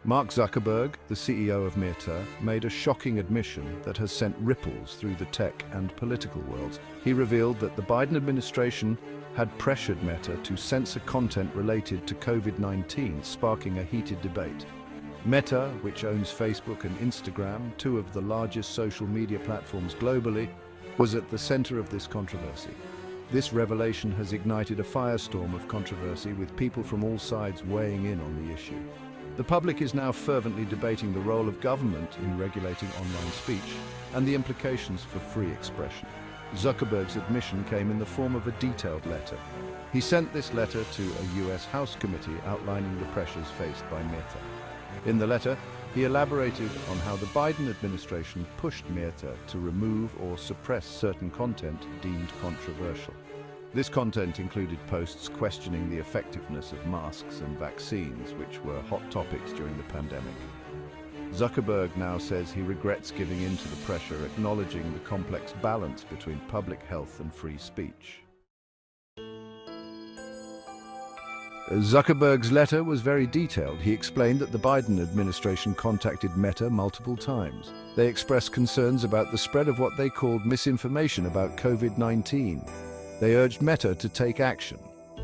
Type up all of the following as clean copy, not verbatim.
Mark Zuckerberg, the CEO of Meta, made a shocking admission that has sent ripples through the tech and political worlds. He revealed that the Biden administration had pressured Meta to censor content related to COVID-19, sparking a heated debate. Meta, which owns Facebook and Instagram, two of the largest social media platforms globally, was at the center of this controversy. This revelation has ignited a firestorm of controversy, with people from all sides weighing in on the issue. The public is now fervently debating the role of government in regulating online speech and the implications for free expression. Zuckerberg's admission came in the form of a detailed letter. He sent this letter to a US House committee outlining the pressures faced by Meta. In the letter, he elaborated on how the Biden administration pushed Meta to remove or suppress certain content deemed controversial. This content included posts questioning the effectiveness of masks and vaccines, which were hot topics during the pandemic. Zuckerberg now says he regrets giving in to the pressure, acknowledging the complex balance between public health and free speech. Zuckerberg's letter was very detailed. He explained that the Biden administration contacted Meta multiple times. They expressed concerns about the spread of what they called misinformation about COVID-19. They urged Meta to take action.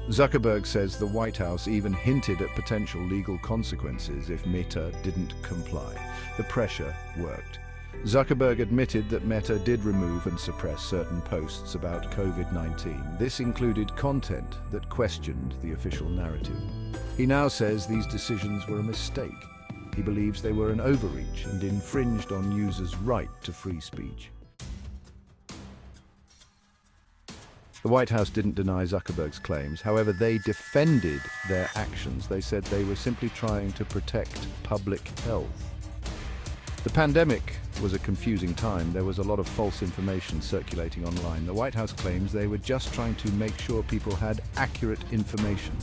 Zuckerberg says the White House even hinted at potential legal consequences if Meta didn't comply. The pressure worked. Zuckerberg admitted that Meta did remove and suppress certain posts about COVID-19. This included content that questioned the official narrative. He now says these decisions were a mistake. He believes they were an overreach and infringed on users' right to free speech. The White House didn't deny Zuckerberg's claims. However, they defended their actions. They said they were simply trying to protect public health. The pandemic was a confusing time. There was a lot of false information circulating online. The White House claims they were just trying to make sure people had accurate information.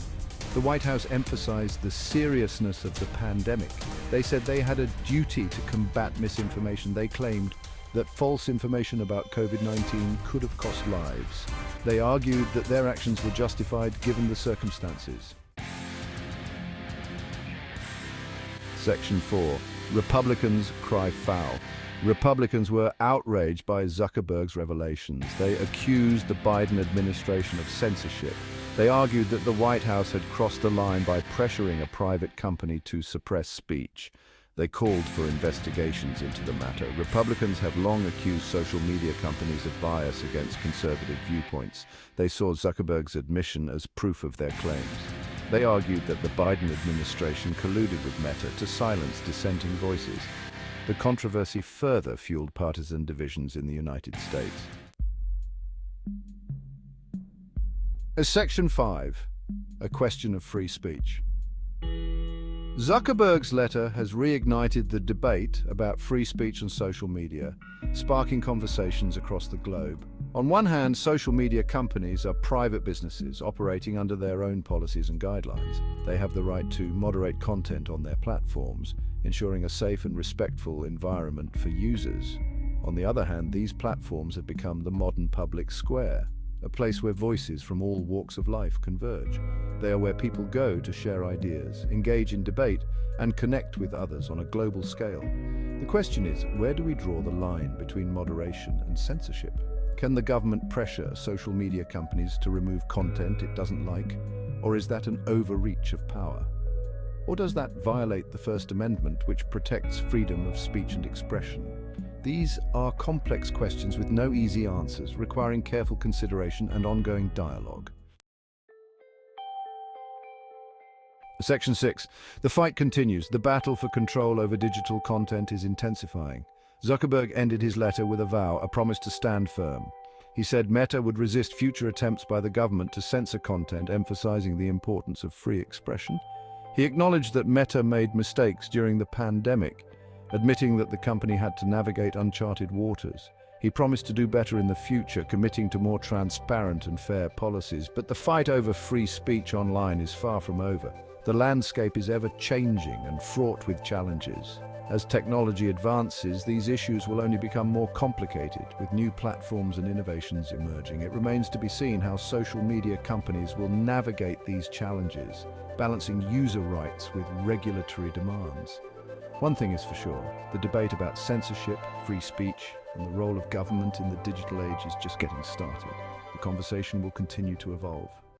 The White House emphasized the seriousness of the pandemic. They said they had a duty to combat misinformation. They claimed that false information about COVID-19 could have cost lives. They argued that their actions were justified given the circumstances. Section 4. Republicans cry foul. Republicans were outraged by Zuckerberg's revelations. They accused the Biden administration of censorship. They argued that the White House had crossed the line by pressuring a private company to suppress speech. They called for investigations into the matter. Republicans have long accused social media companies of bias against conservative viewpoints. They saw Zuckerberg's admission as proof of their claims. They argued that the Biden administration colluded with Meta to silence dissenting voices. The controversy further fueled partisan divisions in the United States. Section 5. A question of free speech. Zuckerberg's letter has reignited the debate about free speech on social media, sparking conversations across the globe. On one hand, social media companies are private businesses operating under their own policies and guidelines. They have the right to moderate content on their platforms, ensuring a safe and respectful environment for users. On the other hand, these platforms have become the modern public square, a place where voices from all walks of life converge. They are where people go to share ideas, engage in debate, and connect with others on a global scale. The question is, where do we draw the line between moderation and censorship? Can the government pressure social media companies to remove content it doesn't like? Or is that an overreach of power? Or does that violate the First Amendment, which protects freedom of speech and expression? These are complex questions with no easy answers, requiring careful consideration and ongoing dialogue. Section 6. The fight continues. The battle for control over digital content is intensifying. Zuckerberg ended his letter with a vow, a promise to stand firm. He said Meta would resist future attempts by the government to censor content, emphasizing the importance of free expression. He acknowledged that Meta made mistakes during the pandemic, admitting that the company had to navigate uncharted waters. He promised to do better in the future, committing to more transparent and fair policies. But the fight over free speech online is far from over. The landscape is ever-changing and fraught with challenges. As technology advances, these issues will only become more complicated, with new platforms and innovations emerging. It remains to be seen how social media companies will navigate these challenges. balancing user rights with regulatory demands. One thing is for sure, the debate about censorship, free speech, and the role of government in the digital age is just getting started. The conversation will continue to evolve.